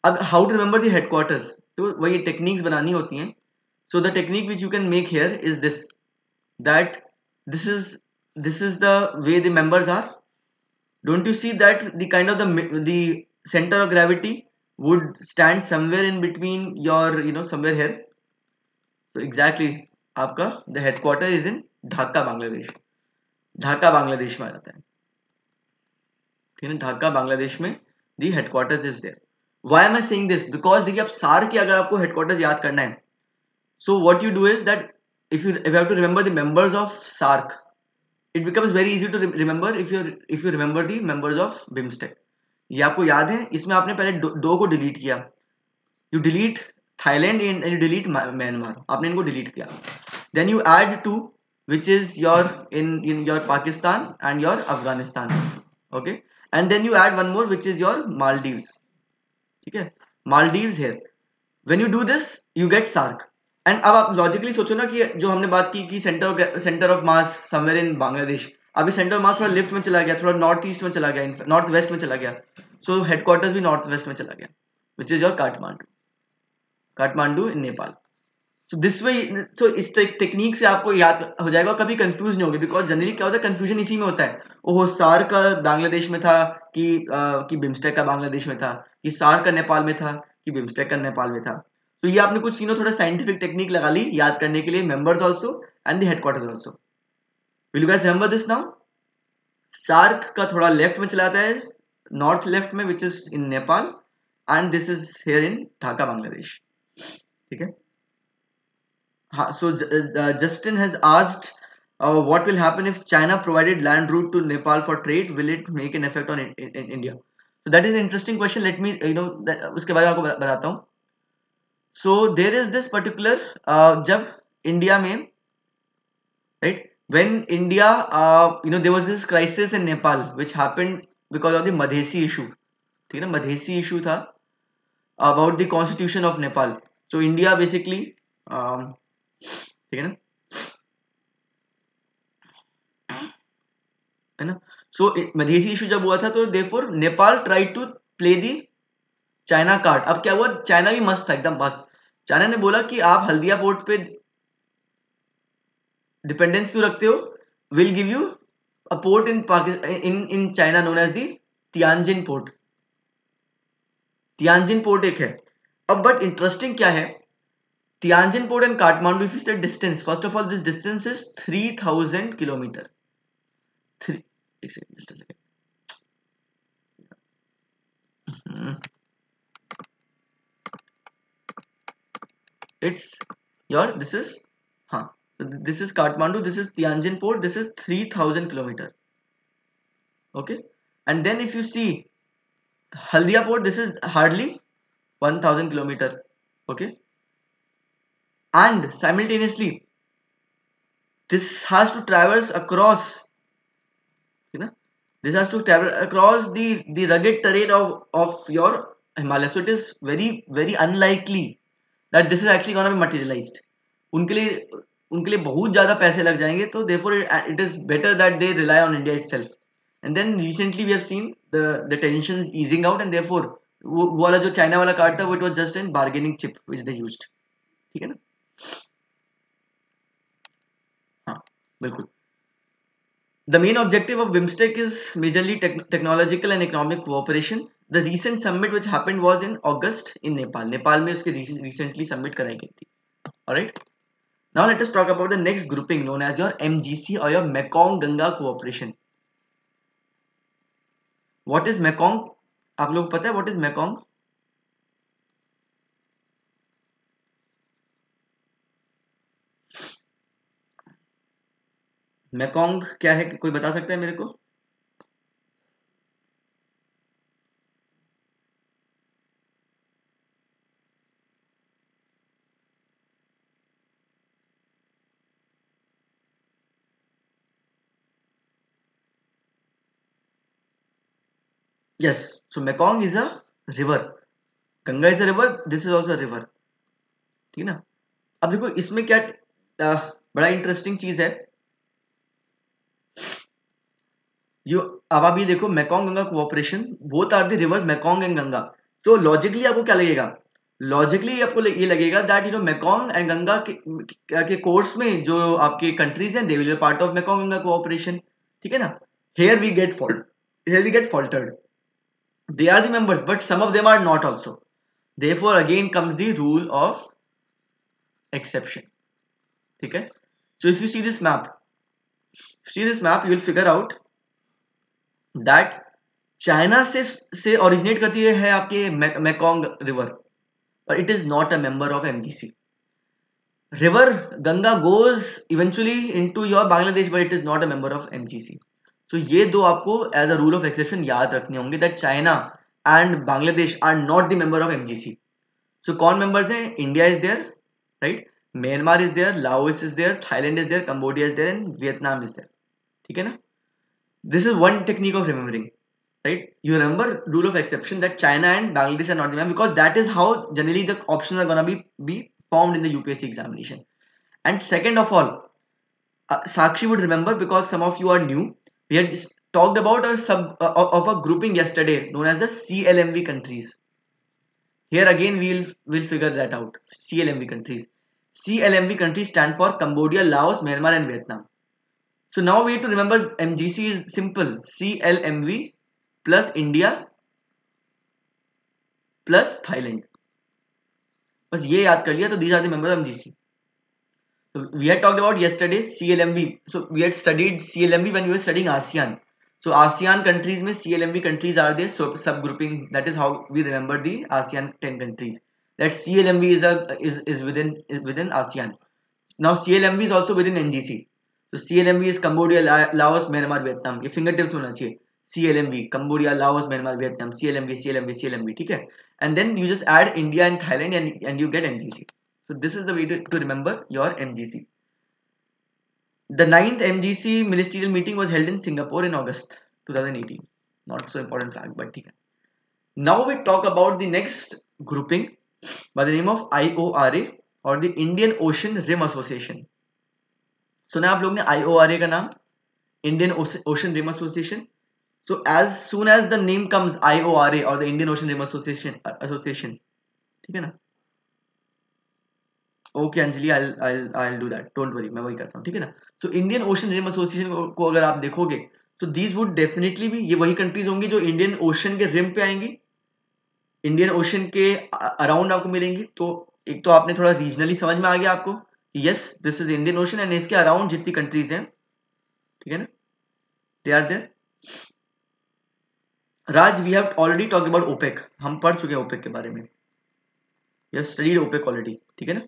अब how to remember the headquarters, तो वही techniques बनानी होती हैं. So the technique which you can make here is this, that this is the way the members are. Don't you see that the kind of the center of gravity would stand somewhere in between your somewhere here. So exactly आपका the headquarter is in Dhaka Bangladesh. Dhaka Bangladesh में आ जाता है. ठीक है. ढाका बांग्लादेश में the headquarters is there. Why am I saying this? Because देखिए अब SAARC के अगर आपको headquarters याद करना है, so what you do is that if you have to remember the members of SARC, it becomes very easy to remember if you remember the members of BIMSTEC. ये आपको याद है. इसमें आपने पहले दो को डिलीट किया. You delete Thailand and you delete Myanmar. आपने इनको डिलीट किया. Then you add two which is your in your Pakistan and your Afghanistan. Okay. And then you add one more which is your Maldives. ठीक है. Maldives here. When you do this you get SAARC. And अब आप logically सोचो ना कि जो हमने बात की कि centre of mass somewhere in Bangladesh, अभी सेंटर ऑफ मास थोड़ा लेफ्ट में चला गया, थोड़ा नॉर्थ ईस्ट में चला गया, नॉर्थ वेस्ट में चला गया. सो हेडक्वार्टर्स भी नॉर्थ वेस्ट में चला गया, which is your Kathmandu in Nepal. So this way, so इस टेक्निक से आपको याद हो जाएगा, कभी कंफ्यूज नहीं होगी. बिकॉज जनरली क्या होता है, कंफ्यूजन इसी में होता है. ओहो सार का बांग्लादेश में था कि बिम्स्टेक का बांग्लादेश में था, कि सार का नेपाल में था कि बिम्स्टेक का नेपाल में था. तो ये आपने कुछ थोड़ा साइंटिफिक टेक्निक लगा ली याद करने के लिए, members also and the headquarters also. Will you guys remember this now? SAARC का थोड़ा लेफ्ट में चला जाता है, नॉर्थ लेफ्ट में, which is in Nepal, and this is here in Dhaka Bangladesh. ठीक है. हाँ. So Justin has asked what will happen if China provided land route to Nepal for trade? Will it make an effect on India? So that is an interesting question. Let me that उसके बारे में आपको बताता हूँ. So there is this particular जब India में, right, when India there was this crisis in Nepal which happened because of the Madhesi issue. ठीक है ना. मधेसी issue था about the constitution of Nepal. So India basically ठीक है ना, है ना. सो मधेसी इशू जब हुआ था तो therefore Nepal try to play the China card. अब क्या हुआ, चाइना भी मस्त था, एकदम मस्त. चाइना ने बोला कि आप हल्दिया पोर्ट पे डिपेंडेंस क्यों रखते हो, will give you a port in Pakistan in China known as the Tianjin port. Tianjin port एक है. अब बट इंटरेस्टिंग क्या है, Tianjin port and Kathmandu, if you see the distance, first of all this distance is 3000 kilometre. एक second, just a second. It's your, this is this is Kathmandu, this is Tianjin port, this is 3000 kilometer. Okay. And then if you see Haldia port, this is hardly 1000 kilometer. Okay. And simultaneously this has to traverse across, you know, This has to travel across the rugged terrain of your Himalaya. So it is very unlikely that this is actually gonna be materialized. उनके लिए उनके लिए बहुत ज़्यादा पैसे लग जाएंगे, तो therefore it is better that they rely on India itself. And then recently we have seen the tensions easing out, and therefore वो वाला जो चाइना वाला कार्ड था, it was just an bargaining chip which they used. ठीक है ना? हाँ, बिल्कुल. The main objective of BIMSTEC is majorly technological and economic cooperation. The recent summit which happened was in August in Nepal. Nepal में उसके recently summit कराई गई थी. Alright. Now let us talk about the next grouping known as your MGC or your Mekong Ganga Cooperation. What is Mekong? आप लोग पता है what is Mekong? Mekong क्या है, कोई बता सकता है मेरे को? Yes, so Mekong is a river. Ganga is a river. This is also a river. ठीक है ना? अब देखो इसमें क्या बड़ा इंटरेस्टिंग चीज है. अब आप ये देखो, Mekong Ganga cooperation, both are the rivers Mekong and Ganga. तो लॉजिकली आपको क्या लगेगा? लॉजिकली आपको ये लगेगा दैट मेकोंग एंड गंगा के कोर्स में जो आपके कंट्रीज हैं, they will be part of Mekong Ganga cooperation. ठीक है ना? Here we get faltered. They are the members but some of them are not also. Therefore again comes the rule of exception. ठीक है? So if you see this map you will figure out that China से originate करती है आपके Mekong river, but it is not a member of MGC. River Ganga goes eventually into your Bangladesh, but it is not a member of MGC. So ये दो आपको as a rule of exception याद रखने होंगे that China and Bangladesh are not the member of MGC. So कौन members हैं? India is there, right? Myanmar is there, Laos is there, Thailand is there, Cambodia is there, and Vietnam is there. ठीक है ना? This is one technique of remembering. Right? You remember rule of exception that China and Bangladesh are not the member, because that is how generally the options are gonna be formed in the UPSC examination. And second of all, Sakshi would remember because some of you are new. We had talked about of a grouping yesterday known as the CLMV countries. Here again we'll figure that out. CLMV countries. CLMV countries stand for Cambodia, Laos, Myanmar, and Vietnam. So now we have to remember MGC is simple. CLMV plus India plus Thailand. बस ये याद कर लिया तो these are the members of MGC. So we had talked about yesterday CLMV. So we had studied CLMV when we were studying ASEAN. So ASEAN countries में CLMV countries are there. So subgrouping, that is how we remember the ASEAN 10 countries. That CLMV is within ASEAN. Now CLMV is also within NGC. So CLMV is Cambodia, Laos, Myanmar, Vietnam. ये fingertips होना चाहिए. CLMV, Cambodia, Laos, Myanmar, Vietnam. CLMV. ठीक है? And then you just add India and Thailand and you get MGC. So this is the way to remember your MGC. The 9th MGC ministerial meeting was held in Singapore in August 2018. Not so important fact, but ठीक है. Now we talk about the next grouping by the name of IORA or the Indian Ocean Rim Association. सुना आप लोग ने IORA का नाम, Indian Ocean Rim Association. So as soon as the name comes IORA or the Indian Ocean Rim Association, ठीक है ना? Okay Anjali, I'll do that. Don't worry, मैं वही करता हूँ. ठीक है ना? So Indian Ocean Rim Association को अगर आप देखोगे, so these would definitely be, ये वही कंट्रीज होंगी जो इंडियन ओशन के रिम पे आएंगी, इंडियन ओशन के अराउंड आपको मिलेंगी. तो एक तो आपने थोड़ा रीजनली समझ में आ गया आपको, yes this is Indian ocean and इसके अराउंड जितनी कंट्रीज हैं, ठीक है ना, they are there. Raj, we have already talked about OPEC. हम पढ़ चुके हैं ओपेक के बारे में. Yes, studied OPEC already. ठीक है ना?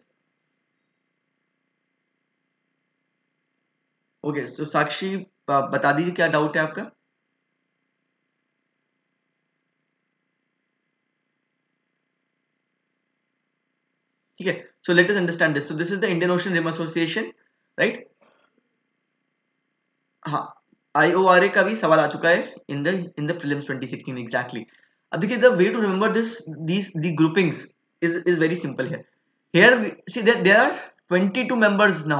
ओके, सो साक्षी बता दीजिए क्या डाउट है आपका. ठीक है, so let us understand this. So this is the Indian ocean rim association, right? हाँ, IORA का भी सवाल आ चुका है in the prelims 2016 exactly. अब देखिए the way to remember the groupings is very simple here. Here see that there are 22 members now.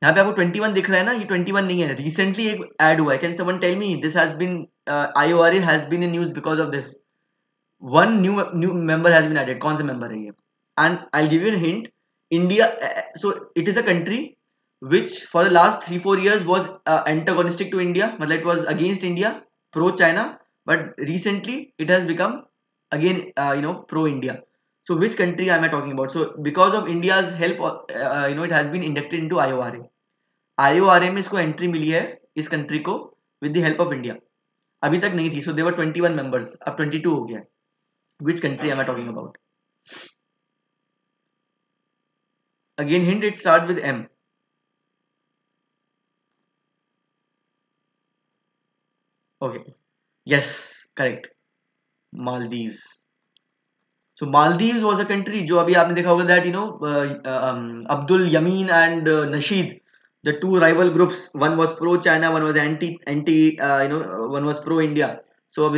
यहाँ पे आपको 21 दिख रहा है ना, ये 21 नहीं है, रिसेंटली एक ऐड हुआ है. Can someone tell me this has been IORA has been in news because of this. One new member has been added. कौन सा मेंबर है ये? And I give you hint. India, so it is a country which for the last 3-4 years was antagonistic to India, मतलब it was against India, pro China, but recently it has become again pro India. So which country am I talking about? So because of India's help, it has been inducted into IORA. IORA में इसको entry मिली है इस country को with the help of India. अभी तक नहीं थी. सो देवर 21 members, अब 22 हो गया है. Which country am I talking about? Again hint, it start with M. Okay. Yes, correct. Maldives. So Maldives was a country जो अभी आपने देखा होगा that Abdul Yamin and Nasheed, the two rival groups, one was pro China, one was anti one was pro India. So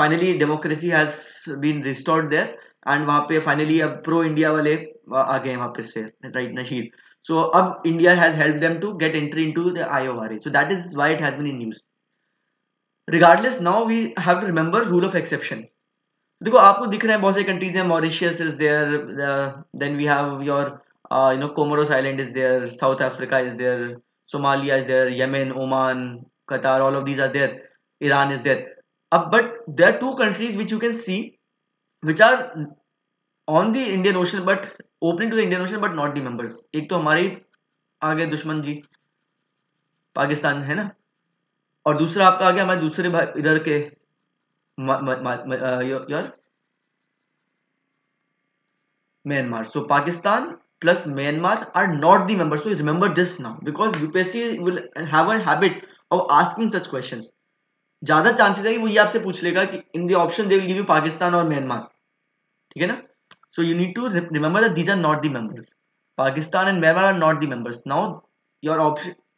finally democracy has been restored there, and वहाँ पे finally अब pro India वाले आ गए वहाँ पे से, right, Nasheed. So अब India has helped them to get entry into the IORA. So that is why it has been in news. Regardless, now we have to remember rule of exception. देखो आपको दिख रहे हैं बहुत सारी countries हैं. Mauritius is there, then we have your Comoros island is there, South Africa is there, Somalia is there, Yemen, Oman, Qatar, all of these are there, Iran is there. अब but there are two countries which you can see which are on the Indian Ocean but opening to the Indian Ocean but not the members. एक तो हमारे आगे दुश्मन जी पाकिस्तान है ना, और दूसरा आपका आ गया हमारे दूसरे इधर के your Myanmar. So Pakistan plus Myanmar are not the members. So remember this now, because UPSC will have a habit of asking such questions. ज्यादा चांसेस है कि वो ये आपसे पूछ लेगा कि in the option they will give you Pakistan और म्यांमार. ठीक है ना? So you need to remember that these are not the members. Pakistan and Myanmar are not the members. Now your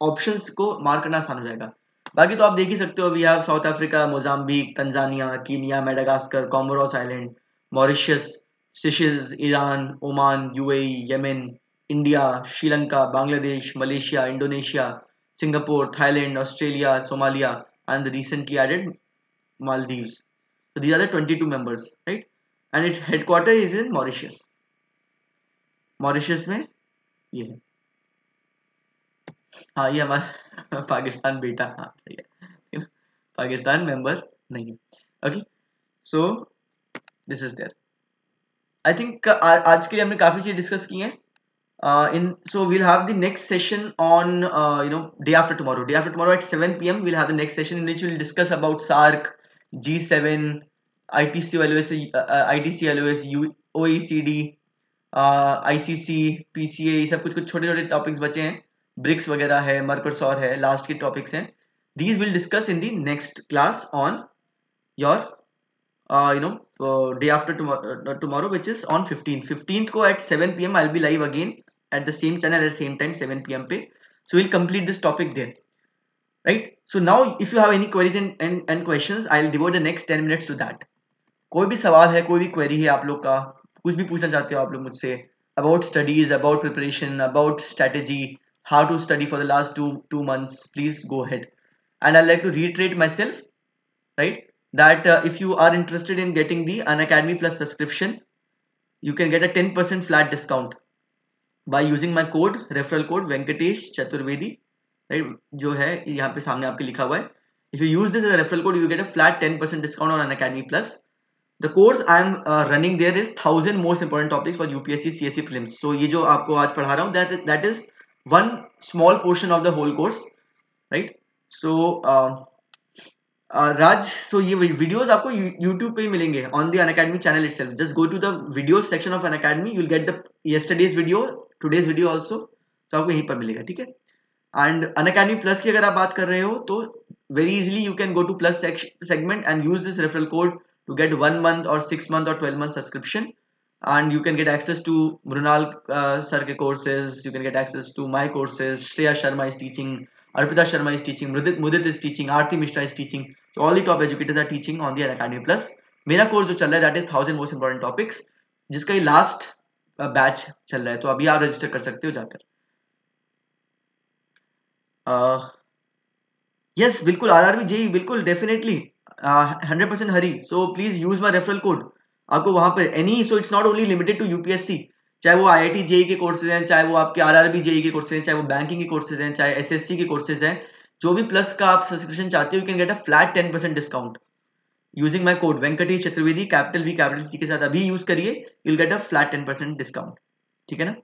options को मार्क करना आसान हो जाएगा. बाकी तो आप देख ही सकते हो. We have South Africa, Mozambique, Tanzania, Kenya, Madagascar, Comoros island, Mauritius, Seychelles, Iran, Oman, UAE, Yemen, India, Sri Lanka, Bangladesh, Malaysia, Indonesia, Singapore, Thailand, Australia, Somalia, and the recently added Maldives. So these are the 22 members, right? And its headquarters is in Mauritius. Mauritius में ये है. हाँ ये हमारा पाकिस्तान बेटा. हाँ सही है. पाकिस्तान मेंबर नहीं है. Okay, so this is there. I think आज के लिए हमने काफी चीज डिस्कस की हैं. So we'll have the next session on day after tomorrow at 7 p.m. we'll have the next session in which we'll discuss about SARC, G7, ITC-LOS, OECD, ICC, PCA, ये सब कुछ छोटे छोटे टॉपिक्स बचे हैं. ब्रिक्स वगैरह है, मर्कोसॉर है, लास्ट के टॉपिक्स हैं. These we'll discuss in the next class on your day after tomorrow, which is on 15th को at 7 p.m. I'll be live again at the same channel at the same time 7 p.m. पे. So we'll complete this topic there, right? So now if you have any queries and questions, I'll devote the next 10 minutes to that. कोई भी सवाल है, कोई भी query है आप लोग का, कुछ भी पूछना चाहते हो आप लोग मुझसे about studies, about preparation, about strategy, how to study for the last two months, please go ahead. And I'd like to reiterate myself, right, that if you are interested in getting the Unacademy Plus subscription, you can get a 10% flat discount by using my code, referral code Venkatesh Chaturvedi, right, जो है यहाँ पे सामने आपके लिखा हुआ है. If you use this as a referral code, you get a flat 10% discount on Unacademy Plus. The course I am running there is 1000 most important topics for UPSC CSE Prelims. So ये जो आपको आज पढ़ा रहा हूँ, that is one small portion of the whole course, right? So राज, सो ये videos आपको YouTube पे ही मिलेंगे on the Unacademy channel itself. Just go to the videos section of Unacademy, you'll get the yesterday's video, today's video also. तो आपको यहीं पर मिलेगा, ठीक है? And Unacademy Plus की अगर आप बात कर रहे हो तो very easily you can go to Plus segment and use this referral code to get 1 month or 6 month or 12 month subscription, and you can get access to Mrunal sir ke courses, you can get access to my courses, Shreya Sharma is teaching, Arpita Sharma is teaching, Mudit is teaching, Aarti Mishra is teaching. So all the top educators are teaching on the Unacademy Plus. मेरा course जो चल रहा है that is 1000 most important topics, जिसका ये last batch चल रहा है, तो अभी आप रजिस्टर कर सकते हो जाकर. यस बिल्कुल, आरआरबी जेई बिल्कुल डेफिनेटली 100% हरी. So please use my referral code. आपको वहां पर any, so it's not only limited to UPSC, चाहे वो आईआईटी जेई के कोर्सेज हैं, चाहे वो आपके आरआरबी जेई के कोर्सेज हैं, चाहे वो बैंकिंग के कोर्सेज हैं, चाहे एसएससी के कोर्सेज हैं, जो भी प्लस का आप सब्सक्रिप्शन चाहते हो, you can get a flat 10% discount using my code Venkatesh Chaturvedi, capital V capital C के साथ अभी यूज करिए, you will get a flat 10% discount. ठीक है ना.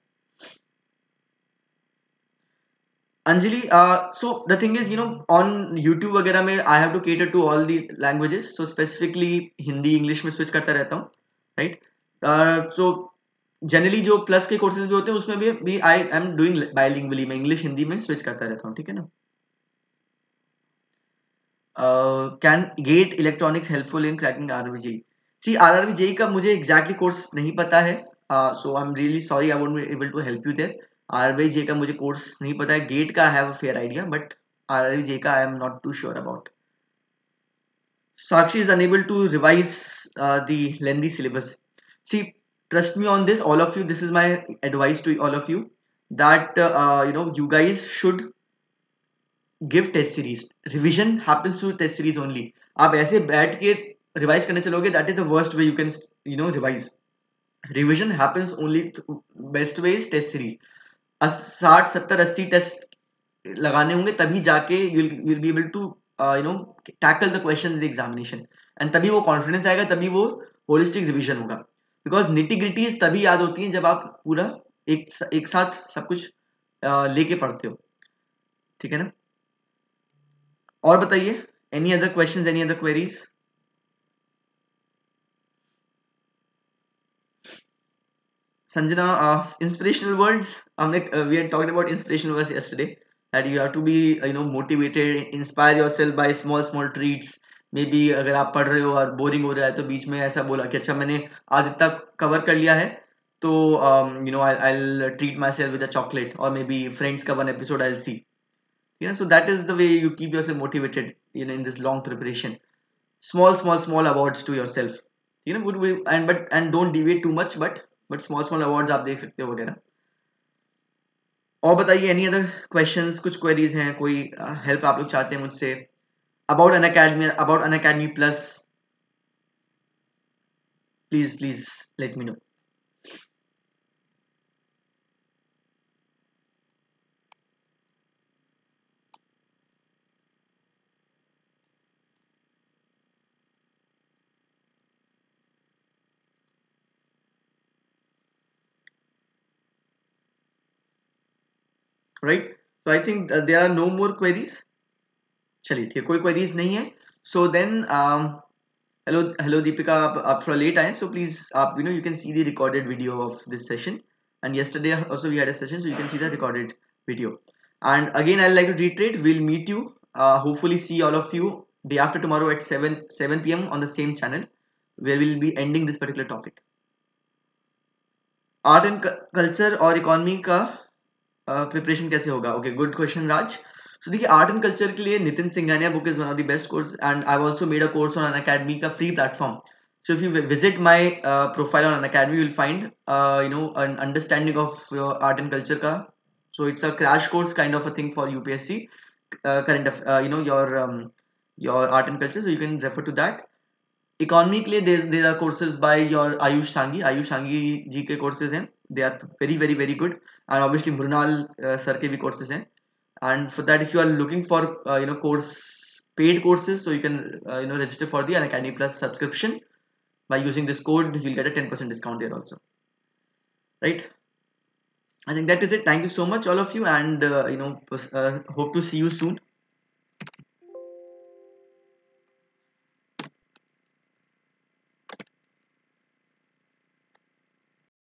Anjali, so the thing is, on YouTube वगैरह में I have to cater to all the languages. So specifically Hindi English में switch करता रहता हूँ, right? So generally जो plus के courses भी होते हैं उसमें भी I am doing bilingually, मैं इंग्लिश हिंदी में switch करता रहता हूँ. ठीक है ना. Can gate electronics helpful in cracking RRBJ? See, RRBJ का मुझे exactly course नहीं पता है, so I'm really sorry I won't be able to help you there. RRBJ का मुझे course नहीं पता है. Gate का I have a fair idea, but RRBJ का I am not too sure about. Sakshi is unable to revise the lengthy syllabus. See, trust me on this, all of you. This is my advice to all of you, that you guys should give test series. Revision happens through test series only. आप ऐसे बैठ के revise करने चलोगे, that is the worst way you can revise. Revision happens only, best way is test series. 60 70 80 test लगाने होंगे, तभी जाके you will be able to tackle the question in the examination, and तभी वो कॉन्फिडेंस आएगा, तभी वो होलिस्टिक रिविजन होगा. बिकॉज निटी ग्रिटीज तभी याद होती हैं जब आप पूरा एक साथ सब कुछ लेके पढ़ते हो. ठीक है ना. और बताइए, any other questions, any other queries? Sanjana, inspirational words, हमने we had talked about inspirational words yesterday, that you have to be motivated, inspire yourself by small small treats. Maybe अगर आप पढ़ रहे हो और बोरिंग हो रहा है, तो बीच में ऐसा बोला कि अच्छा मैंने आज इतना कवर कर लिया है, तो I'll treat myself with a chocolate, or maybe Friends का one episode I'll see. So that is the way you keep yourself motivated in this long preparation. Small awards to yourself, would be, and don't deviate too much, but small awards आप देख सकते हो वगैरह. और बताइए, any other questions, कुछ queries हैं, कोई हेल्प आप लोग चाहते हैं मुझसे about Unacademy plus, please let me know. Right, so I think there are no more queries. चलिए ठीक है, कोई क्वेरीज नहीं है. सो देन हेलो दीपिका, आप थोड़ा लेट आए, सो प्लीज आप you can C the recorded video of this session, and yesterday also we had a session, so you can see the recorded video. And again I'd like to reiterate, we'll meet you, hopefully see all of you day after tomorrow at 7 p.m. on the same channel, where we'll be ending this particular topic. Art and culture और economy का preparation कैसे होगा? Okay, good question Raj. So देखिए, art and culture के लिए Nitin Singhania book is one of the best course, and I also made a course on Unacademy का free platform. So if you visit my profile on Unacademy, you'll find an understanding of art and culture ka. So it's a crash course kind of a thing for UPSC current of your art and culture. So you can refer to that. Economy के लिए there are courses by your Ayush Sanghi जी के courses हैं. They are very very very good, and obviously Mrunal sir के भी courses हैं. And for that, if you are looking for paid courses, so you can register for the Unacademy Plus subscription. By using this code, you'll get a 10% discount there also. Right? I think that is it. Thank you so much, all of you, and hope to see you soon.